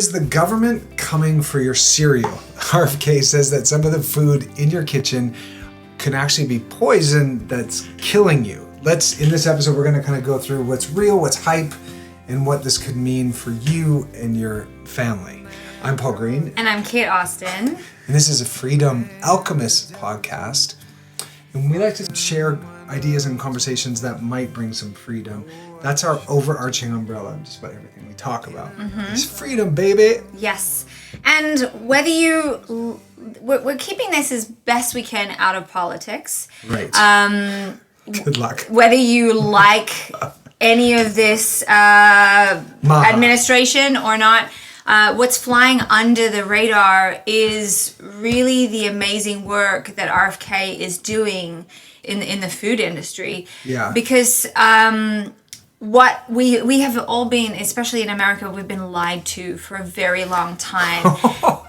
Is the government coming for your cereal? RFK says that some of the food in your kitchen can actually be poison that's killing you. In this episode, we're going to kind of go through what's real, what's hype, and what this could mean for you and your family. I'm Paul Green. And I'm Kate Austin. And this is a Freedom Alchemist podcast. And we like to share ideas and conversations that might bring some freedom. That's our overarching umbrella of just about everything we talk about. It's freedom, baby. Yes. And whether we're keeping this as best we can out of politics. Right. Good luck. Whether you like any of this administration or not, what's flying under the radar is really the amazing work that RFK is doing in the food industry. Yeah. Because what we have all been, especially in America, we've been lied to for a very long time.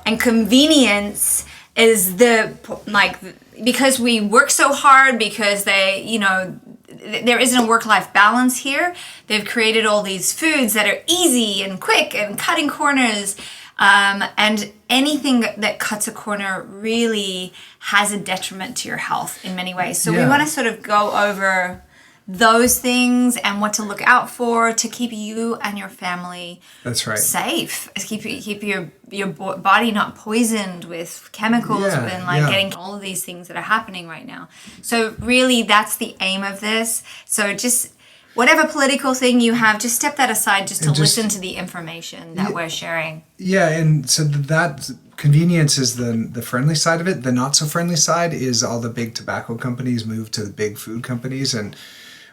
And convenience is because we work so hard, because there isn't a work-life balance here. They've created all these foods that are easy and quick and cutting corners. And anything that cuts a corner really has a detriment to your health in many ways. So we want to sort of go over those things and what to look out for to keep you and your family safe. Keep your body not poisoned with chemicals and getting all of these things that are happening right now. So really that's the aim of this. So just whatever political thing you have, just step that aside just to listen to the information that we're sharing. Yeah, and so that convenience is the friendly side of it. The not so friendly side is all the big tobacco companies moved to the big food companies, and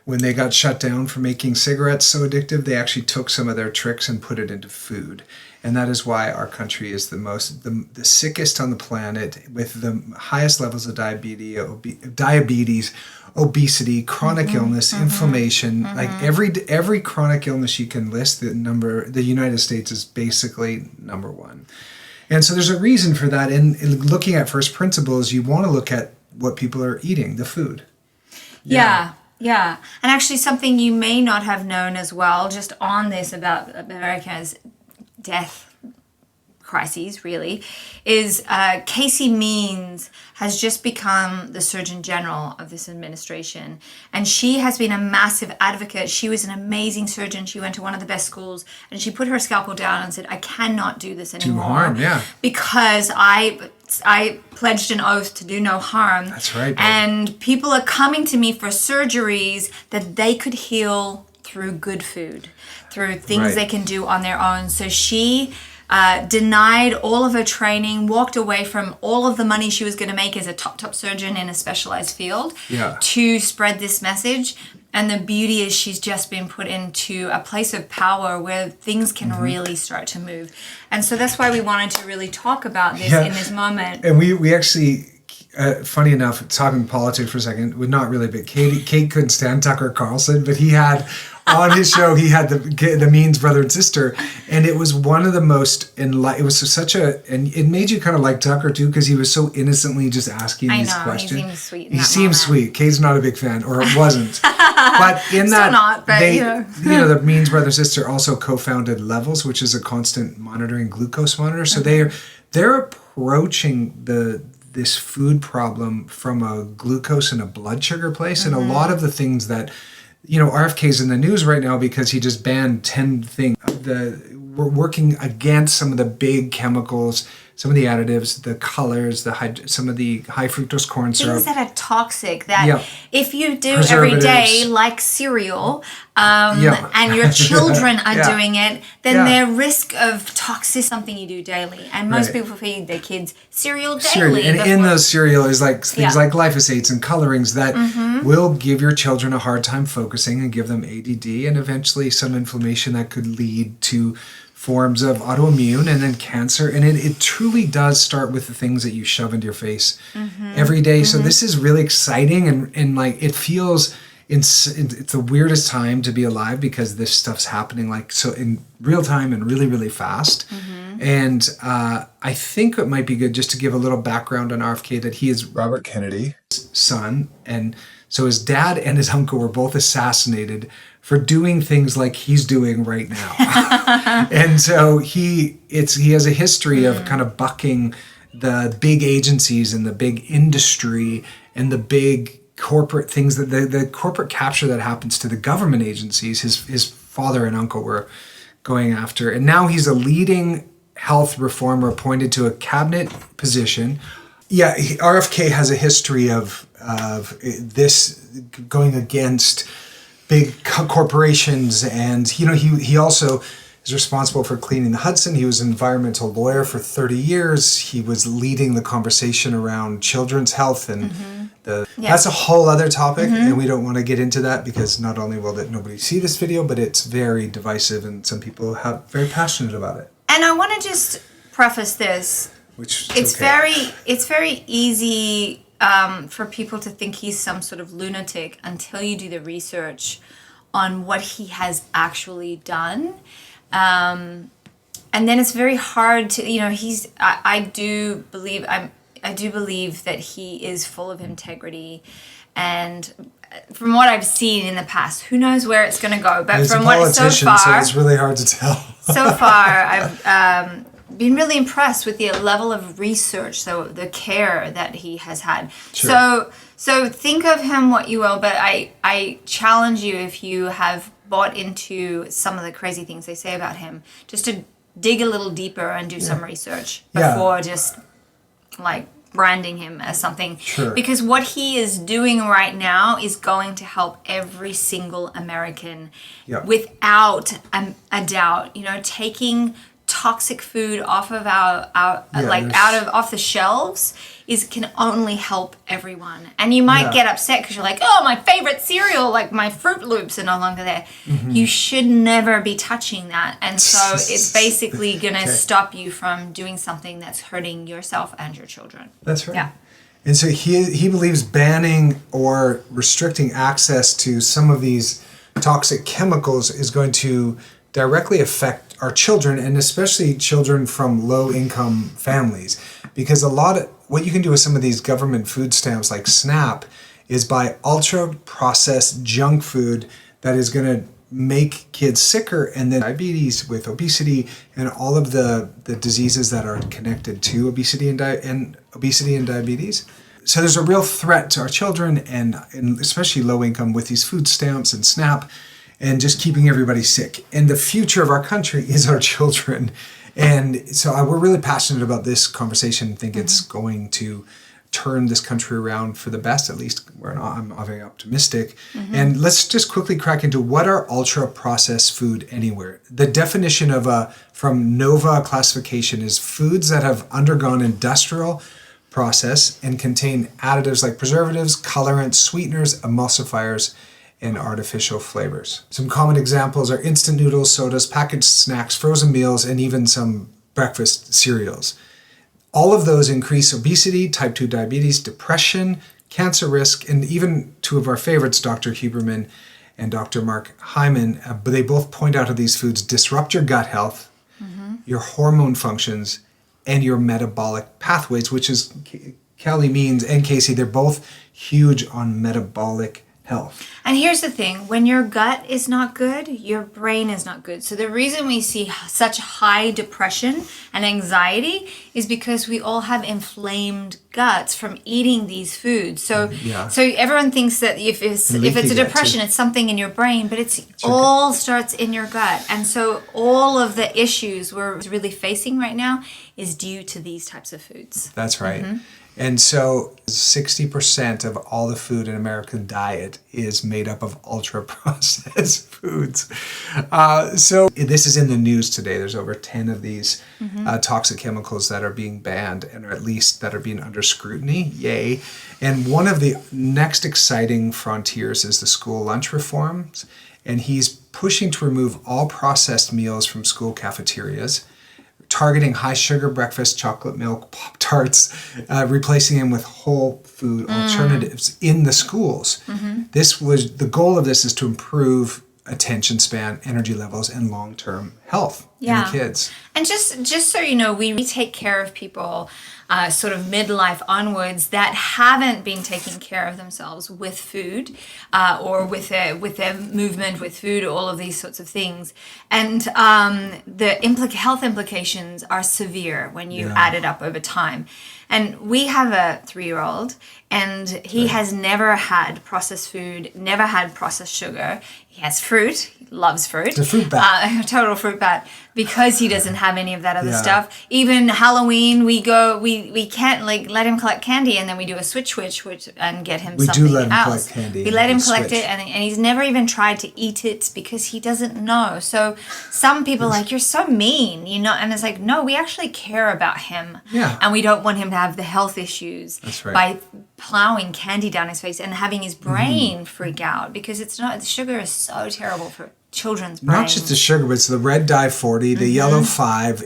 when they got shut down for making cigarettes so addictive, they actually took some of their tricks and put it into food. And that is why our country is the sickest on the planet, with the highest levels of diabetes, obesity, chronic illness, inflammation. Like every chronic illness you can list, the United States is basically number one. And so there's a reason for that. And looking at first principles, you want to look at what people are eating, the food. Yeah. And actually something you may not have known as well, just on this about America's death crises, really, is Casey Means has just become the Surgeon General of this administration. And she has been a massive advocate. She was an amazing surgeon. She went to one of the best schools, and she put her scalpel down and said, I cannot do this anymore. Do harm, because I pledged an oath to do no harm. That's right. Babe. And people are coming to me for surgeries that they could heal through good food, through things they can do on their own. So she denied all of her training, walked away from all of the money she was going to make as a top surgeon in a specialized field to spread this message. And the beauty is she's just been put into a place of power where things can really start to move. And so that's why we wanted to really talk about this in this moment. And we actually, funny enough, talking politics for a second, not really, but Kate couldn't stand Tucker Carlson, but he had on his show, he had the Means brother and sister, and it was one of the most, and it made you kind of like Tucker too, because he was so innocently just asking these questions. He seemed sweet. He seemed sweet. Kate's not a big fan, or wasn't. But in that, not, but the Means brother and sister also co-founded Levels, which is a constant monitoring glucose monitor. So they're approaching this food problem from a glucose and a blood sugar place, and a lot of the things that, RFK's in the news right now because he just banned 10 things. We're working against some of the big chemicals, some of the additives, the colors, some of the high fructose corn syrup. Things that are toxic that if you do every day, like cereal, and your children are doing it, then their risk of toxic is something you do daily. And most people feed their kids cereal daily. And in those cereal is like things like glyphosates and colorings that will give your children a hard time focusing and give them ADD and eventually some inflammation that could lead to forms of autoimmune and then cancer. And it truly does start with the things that you shove into your face every day. So this is really exciting and like it feels it's the weirdest time to be alive because this stuff's happening like so in real time and really, really fast. And I think it might be good just to give a little background on RFK, that he is Robert Kennedy's son and So his dad and his uncle were both assassinated for doing things like he's doing right now. And so he has a history of kind of bucking the big agencies and the big industry and the big corporate things, that the corporate capture that happens to the government agencies. His father and uncle were going after. And now he's a leading health reformer appointed to a cabinet position. Yeah, RFK has a history of this going against big corporations, and he also is responsible for cleaning the Hudson. He was an environmental lawyer for 30 years. He was leading the conversation around children's health, and that's a whole other topic, and we don't want to get into that because not only will nobody see this video, but it's very divisive, and some people are very passionate about it. And I want to just preface this. It's very easy for people to think he's some sort of lunatic until you do the research on what he has actually done. And then it's very hard to, I do believe that he is full of integrity, and from what I've seen in the past, who knows where it's going to go, but from what so far, so it's really hard to tell. So far, I've been really impressed with the level of research, so the care that he has had. Sure. So think of him what you will, but I challenge you, if you have bought into some of the crazy things they say about him, just to dig a little deeper and do some research before just like branding him as something. Sure. Because what he is doing right now is going to help every single American without a doubt. Taking toxic food off of off the shelves can only help everyone. And you might get upset because you're like, oh, my favorite cereal, like my Fruit Loops, are no longer there. You should never be touching that. And so it's basically going to stop you from doing something that's hurting yourself and your children. That's right. Yeah. And so he believes banning or restricting access to some of these toxic chemicals is going to directly affect our children, and especially children from low-income families, because a lot of what you can do with some of these government food stamps like SNAP is buy ultra-processed junk food that is going to make kids sicker, and then diabetes with obesity and all of the diseases that are connected to obesity and diabetes. So there's a real threat to our children and especially low income with these food stamps and SNAP, and just keeping everybody sick. And the future of our country is our children. And so we're really passionate about this conversation and think it's going to turn this country around for the best. At least I'm very optimistic. And let's just quickly crack into what are ultra-processed food anywhere. The definition of from NOVA classification is foods that have undergone industrial process and contain additives like preservatives, colorants, sweeteners, emulsifiers, and artificial flavors. Some common examples are instant noodles, sodas, packaged snacks, frozen meals, and even some breakfast cereals. All of those increase obesity, type 2 diabetes, depression, cancer risk, and even two of our favorites, Dr. Huberman and Dr. Mark Hyman, they both point out how these foods disrupt your gut health, your hormone functions, and your metabolic pathways, which is, Kelly means, and Casey, they're both huge on metabolic health. And here's the thing, when your gut is not good, your brain is not good. So the reason we see such high depression and anxiety is because we all have inflamed guts from eating these foods. So everyone thinks that if it's a depression, it's something in your brain, but it's all starts in your gut. And so all of the issues we're really facing right now is due to these types of foods. That's right. And so 60% of all the food in American diet is made up of ultra-processed foods. So this is in the news today. There's over 10 of these toxic chemicals that are being banned, and or at least that are being under scrutiny. Yay. And one of the next exciting frontiers is the school lunch reforms. And he's pushing to remove all processed meals from school cafeterias, targeting high sugar breakfast, chocolate milk, Pop-Tarts, replacing them with whole food alternatives in the schools. The goal of this is to improve attention span, energy levels, and long-term health in the kids. And just so you know, we take care of people sort of midlife onwards that haven't been taking care of themselves with food or with their movement with food, all of these sorts of things. And the health implications are severe when you add it up over time. And we have a 3-year-old, and he has never had processed food, never had processed sugar. He has fruit. He loves fruit. It's a fruit bat. Total fruit bat, because he doesn't have any of that other stuff. Even Halloween, we can't like let him collect candy, and then we do a switch and get him something else. We do let him collect candy. We let him collect it, and he's never even tried to eat it because he doesn't know. So some people are like, you're so mean, and it's like, no, we actually care about him. Yeah. And we don't want him to have the health issues by plowing candy down his face and having his brain freak out, because the sugar is so terrible for children's brains. Not just the sugar, but it's the red dye 40, the yellow 5,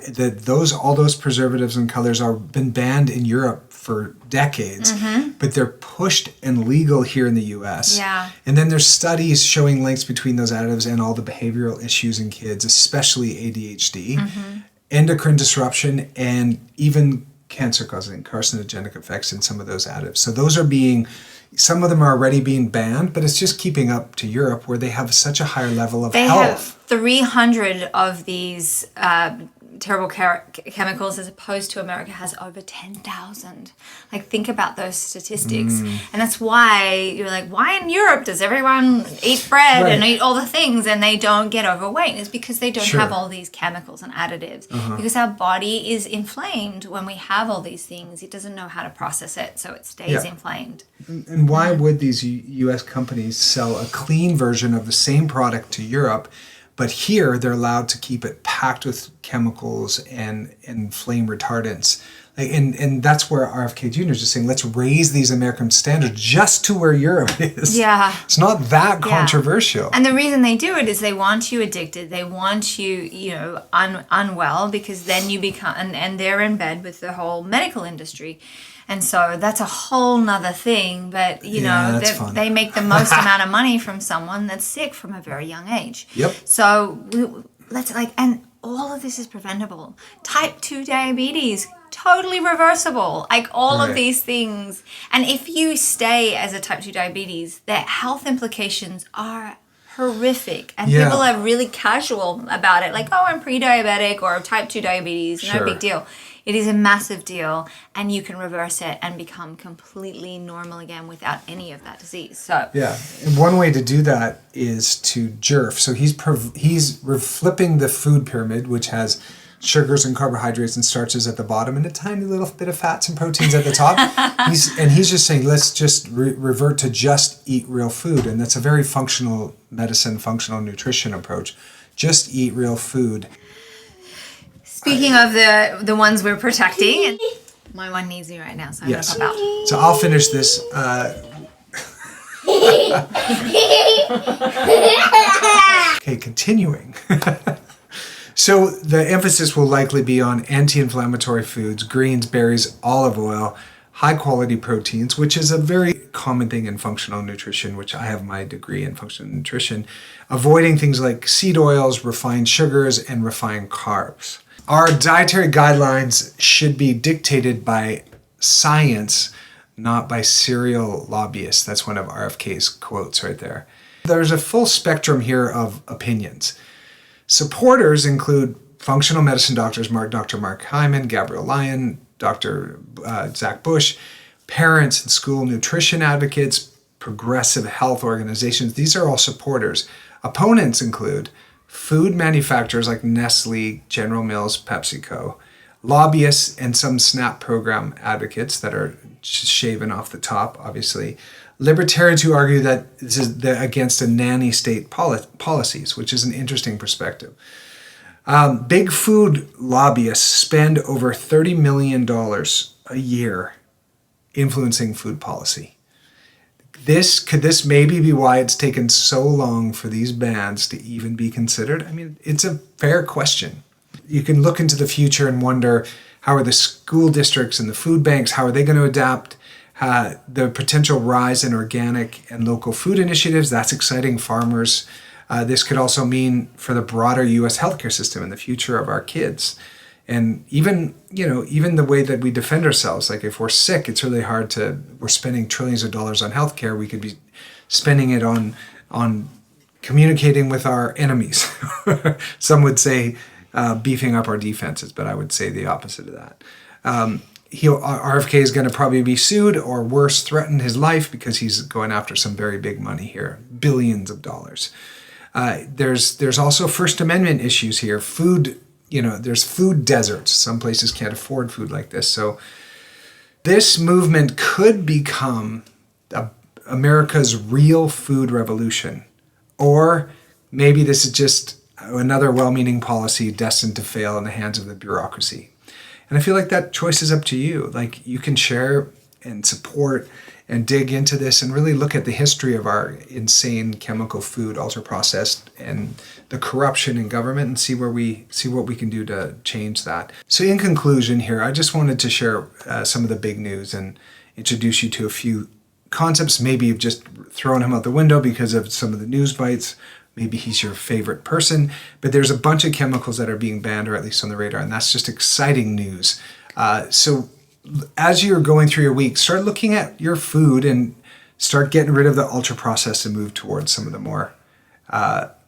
all those preservatives and colors are been banned in Europe for decades, but they're pushed and legal here in the US. Yeah. And then there's studies showing links between those additives and all the behavioral issues in kids, especially ADHD, endocrine disruption, and even cancer-causing carcinogenic effects in some of those additives. So some of them are already being banned, but it's just keeping up to Europe, where they have such a higher level of health. They have 300 of these terrible chemicals, as opposed to America has over 10,000. Like, think about those statistics. And that's why you're like, why in Europe does everyone eat bread and eat all the things and they don't get overweight? It's because they don't have all these chemicals and additives. Because our body is inflamed when we have all these things. It doesn't know how to process it, so it stays inflamed. And why would these US companies sell a clean version of the same product to Europe, but here they're allowed to keep it packed with chemicals and flame retardants? And that's where RFK Jr. is just saying, let's raise these American standards just to where Europe is. Yeah. It's not that controversial. And the reason they do it is they want you addicted. They want you, unwell, because then you become, and they're in bed with the whole medical industry. And so that's a whole nother thing. But, they make the most amount of money from someone that's sick from a very young age. Yep. So and all of this is preventable. Type 2 diabetes, totally reversible. Like, all of these things. And if you stay as a type 2 diabetes, the health implications are horrific. And people are really casual about it. Like, I'm pre-diabetic or type 2 diabetes, no big deal. It is a massive deal, and you can reverse it and become completely normal again without any of that disease. So and one way to do that is to jerf. So he's flipping the food pyramid, which has sugars and carbohydrates and starches at the bottom and a tiny little bit of fats and proteins at the top. He's just saying, let's just revert to just eat real food. And that's a very functional medicine, functional nutrition approach. Just eat real food. Speaking of the ones we're protecting, my one needs me right now, so I'm going to pop out. So I'll finish this. Okay, continuing. So the emphasis will likely be on anti-inflammatory foods, greens, berries, olive oil, high-quality proteins, which is a very common thing in functional nutrition, which I have my degree in functional nutrition, avoiding things like seed oils, refined sugars, and refined carbs. Our dietary guidelines should be dictated by science, not by cereal lobbyists. That's one of RFK's quotes right there. There's a full spectrum here of opinions. Supporters include functional medicine doctors, Dr. Mark Hyman, Gabrielle Lyon, Dr. Zach Bush, parents and school nutrition advocates, progressive health organizations. These are all supporters. Opponents include food manufacturers like Nestle, General Mills, PepsiCo, lobbyists, and some SNAP program advocates that are shaven off the top, obviously. Libertarians who argue that this is against a nanny state policies, which is an interesting perspective. Big food lobbyists spend over $30 million a year influencing food policy. Could this maybe be why it's taken so long for these bans to even be considered? I mean, it's a fair question. You can look into the future and wonder, how are the school districts and the food banks, how are they going to adapt? The potential rise in organic and local food initiatives, that's exciting farmers. This could also mean for the broader U.S. healthcare system and the future of our kids. And even the way that we defend ourselves, like if we're sick, it's really hard we're spending trillions of dollars on healthcare. We could be spending it on communicating with our enemies. Some would say beefing up our defenses, but I would say the opposite of that. RFK is going to probably be sued or worse, threaten his life because he's going after some very big money here, billions of dollars. There's also First Amendment issues here. Food, there's food deserts. Some places can't afford food like this. So this movement could become America's real food revolution. Or maybe this is just another well-meaning policy destined to fail in the hands of the bureaucracy. And I feel like that choice is up to you. Like, you can share and support and dig into this and really look at the history of our insane chemical food, ultra-processed, and the corruption in government, and see what we can do to change that. So in conclusion here, I just wanted to share some of the big news and introduce you to a few concepts. Maybe you've just thrown him out the window because of some of the news bites. Maybe he's your favorite person, but there's a bunch of chemicals that are being banned, or at least on the radar, and that's just exciting news. So as you're going through your week, start looking at your food and start getting rid of the ultra-processed and move towards some of the more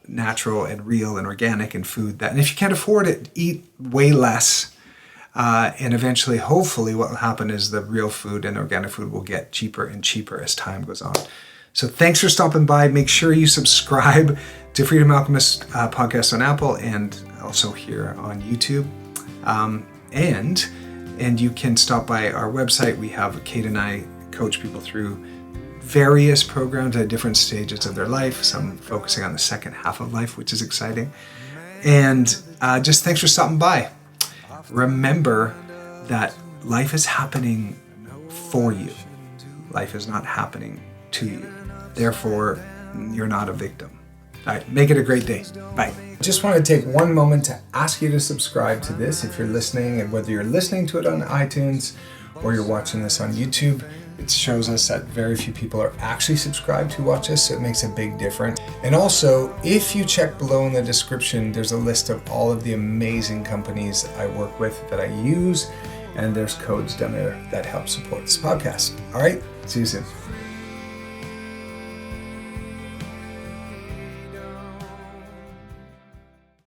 natural and real and organic and food. And if you can't afford it, eat way less. And eventually, hopefully, what will happen is the real food and organic food will get cheaper and cheaper as time goes on. So thanks for stopping by. Make sure you subscribe to Freedom Alchemist podcast on Apple and also here on YouTube. And you can stop by our website. We have Kate and I coach people through various programs at different stages of their life, some focusing on the second half of life, which is exciting. And just thanks for stopping by. Remember that life is happening for you. Life is not happening to you. Therefore, you're not a victim. All right, make it a great day. Bye. Just want to take one moment to ask you to subscribe to this if you're listening, and whether you're listening to it on iTunes or you're watching this on YouTube, it shows us that very few people are actually subscribed who watch us, so it makes a big difference. And also, if you check below in the description, there's a list of all of the amazing companies I work with that I use, and there's codes down there that help support this podcast. All right, see you soon.